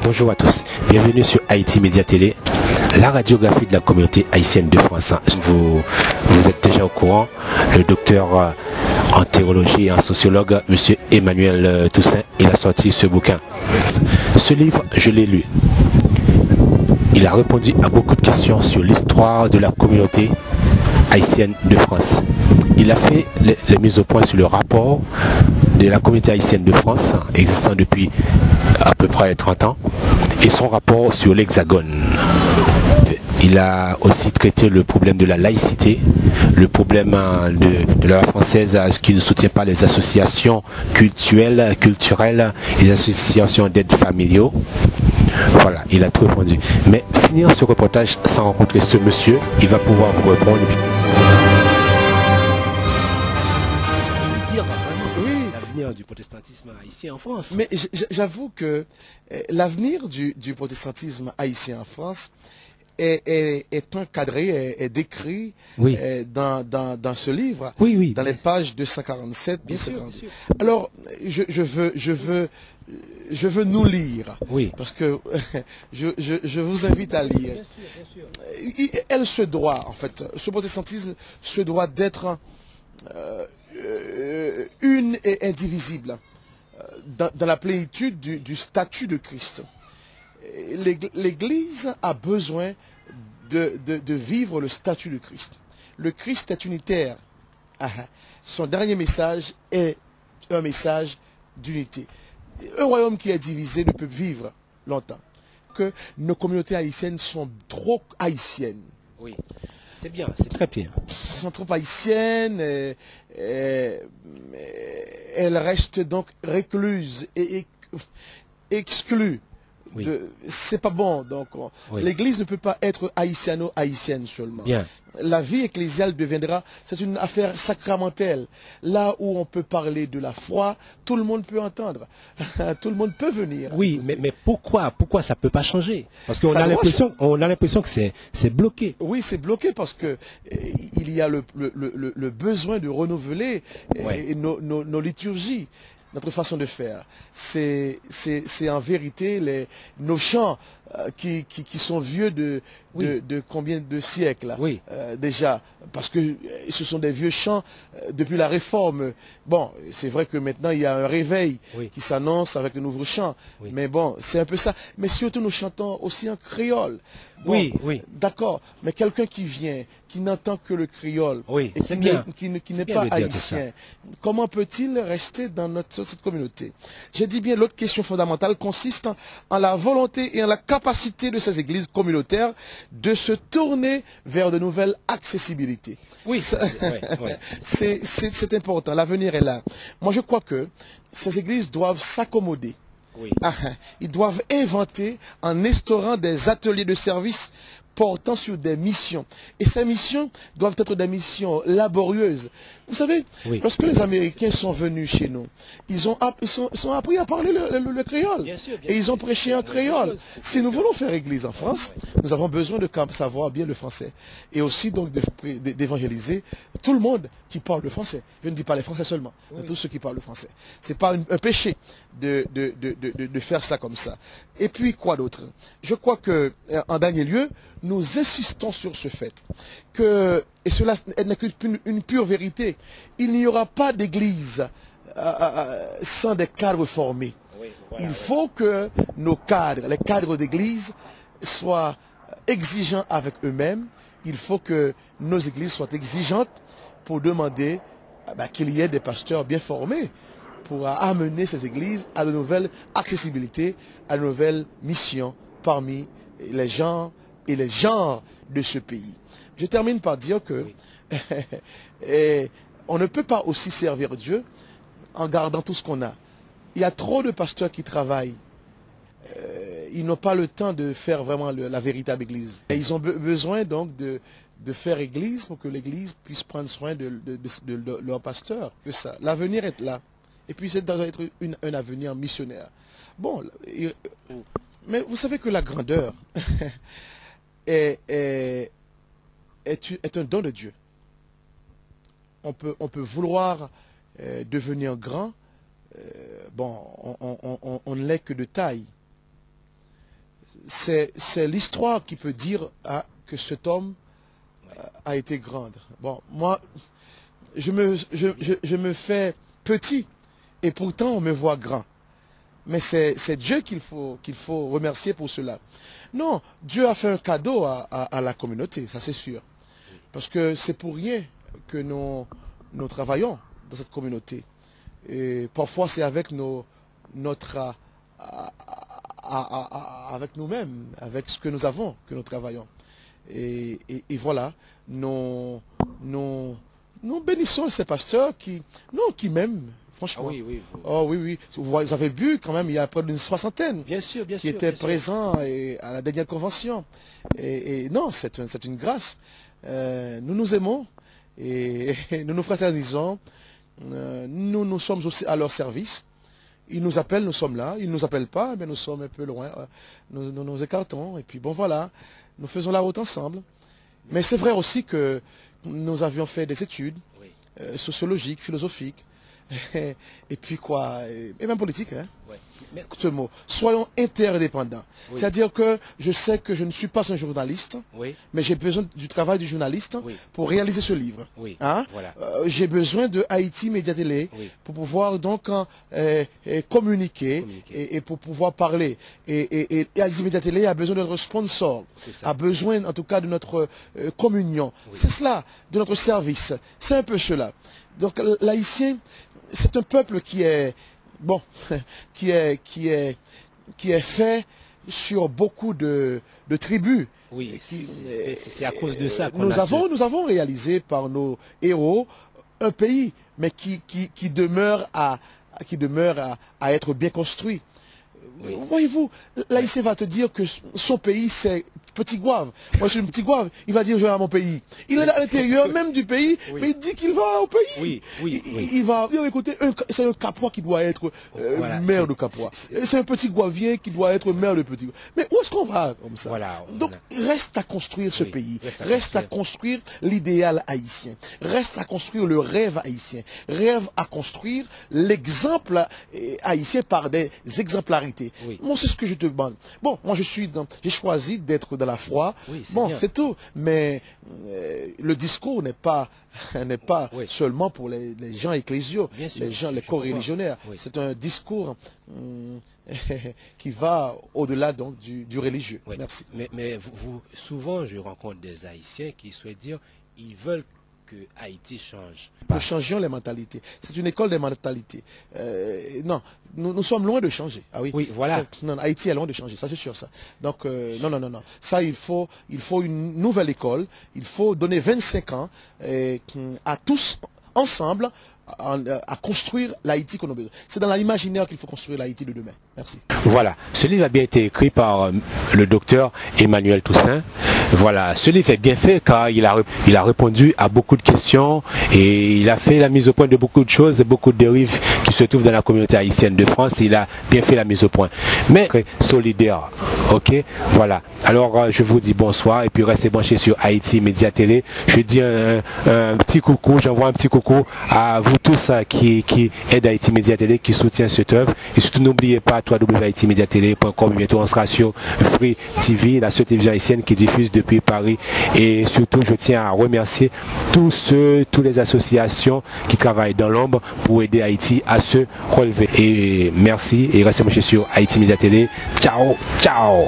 Bonjour à tous, bienvenue sur Haïti Média Télé, la radiographie de la communauté haïtienne de France. Vous êtes déjà au courant, le docteur en théologie et en sociologue, M. Emmanuel Toussaint, il a sorti ce bouquin. Ce livre, je l'ai lu. Il a répondu à beaucoup de questions sur l'histoire de la communauté haïtienne de France. Il a fait les mises au point sur le rapport de la communauté haïtienne de France, existant depuis à peu près 30 ans, et son rapport sur l'Hexagone. Il a aussi traité le problème de la laïcité, le problème de la loi française qui ne soutient pas les associations culturelles et les associations d'aide familiaux. Voilà, il a tout répondu. Mais finir ce reportage sans rencontrer ce monsieur, il va pouvoir vous répondre. L'avenir du protestantisme haïtien en France. Mais j'avoue que l'avenir du protestantisme haïtien en France est encadré, est décrit oui. dans ce livre, oui, dans les pages 247, bien sûr, bien sûr. Alors, je veux nous lire, oui. parce que je vous invite à lire. Bien sûr, bien sûr. Elle se doit, en fait, ce protestantisme se doit d'être une et indivisible dans la plénitude du statut de Christ. L'Église a besoin de vivre le statut de Christ. Le Christ est unitaire. Son dernier message est un message d'unité. Un royaume qui est divisé ne peut vivre longtemps. Que nos communautés haïtiennes sont trop haïtiennes. Oui, c'est bien, c'est très bien. Elles sont trop haïtiennes, elles restent donc récluses et exclues. Oui. C'est pas bon. Donc, oui. l'Église ne peut pas être haïtiano-haïtienne seulement. Bien. La vie ecclésiale deviendra, c'est une affaire sacramentelle. Là où on peut parler de la foi, tout le monde peut entendre. Tout le monde peut venir. Oui, mais pourquoi ça peut pas changer? Parce qu'on a l'impression que c'est bloqué. Oui, c'est bloqué parce que il y a le besoin de renouveler nos liturgies. Notre façon de faire, c'est en vérité nos chants qui sont vieux de combien de siècles oui. Déjà, parce que ce sont des vieux chants depuis la Réforme. Bon, c'est vrai que maintenant il y a un réveil qui s'annonce avec de nouveaux chants, mais bon, c'est un peu ça. Mais surtout nous chantons aussi en créole. Bon, oui. D'accord, mais quelqu'un qui vient, qui n'entend que le créole et qui n'est pas haïtien, comment peut-il rester dans cette communauté? J'ai dit bien, l'autre question fondamentale consiste en la volonté et en la capacité de ces églises communautaires de se tourner vers de nouvelles accessibilités. Oui, c'est important, l'avenir est là. Moi je crois que ces églises doivent s'accommoder. Oui. Ils doivent inventer en instaurant des ateliers de service portant sur des missions. Et ces missions doivent être des missions laborieuses. Vous savez, lorsque les Américains sont venus chez nous, ils ont appris à parler le créole. Bien sûr, et ils ont prêché en créole. Si nous voulons faire église en France, nous avons besoin de savoir bien le français. Et aussi donc d'évangéliser tout le monde qui parle le français. Je ne dis pas les Français seulement, mais tous ceux qui parlent le français. C'est pas un péché de faire cela comme ça. Et puis quoi d'autre? Je crois que, en dernier lieu, nous insistons sur ce fait que, et cela n'est qu'une pure vérité, il n'y aura pas d'église sans des cadres formés. Il faut que nos cadres, les cadres d'église, soient exigeants avec eux-mêmes. Il faut que nos églises soient exigeantes pour demander qu'il y ait des pasteurs bien formés pour amener ces églises à de nouvelles accessibilités, à de nouvelles missions parmi les gens et les genres de ce pays. Je termine par dire que on ne peut pas aussi servir Dieu en gardant tout ce qu'on a. Il y a trop de pasteurs qui travaillent. Ils n'ont pas le temps de faire vraiment la véritable église. Et ils ont besoin donc de faire église pour que l'église puisse prendre soin de leur pasteur. L'avenir est là. Et puis c'est doit être un avenir missionnaire. Bon, mais vous savez que la grandeur est un don de Dieu. On peut vouloir devenir grand, on ne l'est que de taille. c'est l'histoire qui peut dire que cet homme a été grande. Bon, moi, je me fais petit et pourtant on me voit grand. Mais c'est Dieu qu'il faut remercier pour cela. Non, Dieu a fait un cadeau à la communauté, ça c'est sûr. Parce que c'est pour rien que nous travaillons dans cette communauté. Et parfois c'est avec avec nous-mêmes, avec ce que nous avons, que nous travaillons. Et voilà, nous bénissons ces pasteurs qui m'aiment, franchement. Ah oui, oui. Oh oui, oui. Vous avez vu quand même, il y a près d'une soixantaine qui étaient présents à la dernière convention. Et non, c'est une grâce. Nous nous aimons et nous nous fraternisons. Nous sommes aussi à leur service. Ils nous appellent, nous sommes là. Ils ne nous appellent pas, mais nous sommes un peu loin. Nous nous écartons. Et puis bon, voilà, nous faisons la route ensemble. Mais c'est vrai aussi que nous avions fait des études sociologiques, philosophiques, et puis quoi, et même politiques. Hein. Ouais. Ce mot. Soyons interdépendants. Oui. C'est-à-dire que je sais que je ne suis pas un journaliste, mais j'ai besoin du travail du journaliste pour réaliser ce livre. Oui. Hein? Voilà. J'ai besoin de Haïti Média Télé pour pouvoir donc communiquer et pour pouvoir parler. Et Haïti Média Télé a besoin de notre sponsor, a besoin en tout cas de notre communion. C'est cela, de notre service. C'est un peu cela. Donc l'haïtien, c'est un peuple qui est qui est fait sur beaucoup de tribus. Oui, c'est à cause de ça qu'on nous avons réalisé par nos héros un pays, mais qui demeure à être bien construit. Oui. Voyez-vous, l'haïtien va te dire que son pays c'est Petit Gouave. Moi je suis un Petit Gouave, il va dire je vais à mon pays. Il est à l'intérieur même du pays, mais il dit qu'il va au pays. Il va dire écoutez, c'est un Capois qui doit être maire de Capois. C'est un Petit Gouavien qui doit être maire de Petit Gouave. Mais où est-ce qu'on va comme ça? Donc reste à construire ce pays, reste à construire l'idéal haïtien, reste à construire le rêve haïtien, rêve à construire l'exemple haïtien par des exemplarités. Moi c'est ce que je te demande. Bon, moi j'ai choisi d'être dans la foi. Bon, c'est tout. Mais le discours n'est pas seulement pour les gens ecclésiaux, les co-religionnaires. C'est un discours qui va au-delà donc du religieux. Merci. Mais souvent je rencontre des Haïtiens qui souhaitent dire ils veulent que Haïti change. Nous changeons les mentalités. C'est une école des mentalités. Non, nous sommes loin de changer. Ah oui. Oui, voilà. Non, Haïti est loin de changer, ça c'est sûr ça. Donc non. Ça il faut une nouvelle école. Il faut donner 25 ans à tous ensemble à construire l'Haïti qu'on a besoin. C'est dans l'imaginaire qu'il faut construire l'Haïti de demain. Merci. Voilà, ce livre a bien été écrit par le docteur Emmanuel Toussaint. Voilà, ce livre est bien fait car il a répondu à beaucoup de questions et il a fait la mise au point de beaucoup de choses, beaucoup de dérives qui se trouvent dans la communauté haïtienne de France. Il a bien fait la mise au point. Mais solidaire, ok, voilà. Alors je vous dis bonsoir et puis restez branchés sur Haïti Média Télé. Je dis un petit coucou, j'envoie un petit coucou à vous tous qui aident Haïti Média Télé, qui soutient cette œuvre. Et surtout n'oubliez pas www.haitimédiatélé.com. Bientôt on sera sur Free TV, la seule télévision haïtienne qui diffuse depuis Paris. Et surtout je tiens à remercier toutes les associations qui travaillent dans l'ombre pour aider Haïti à se relever. Et merci et restez branchés sur Haïti Média Télé. Ciao, ciao.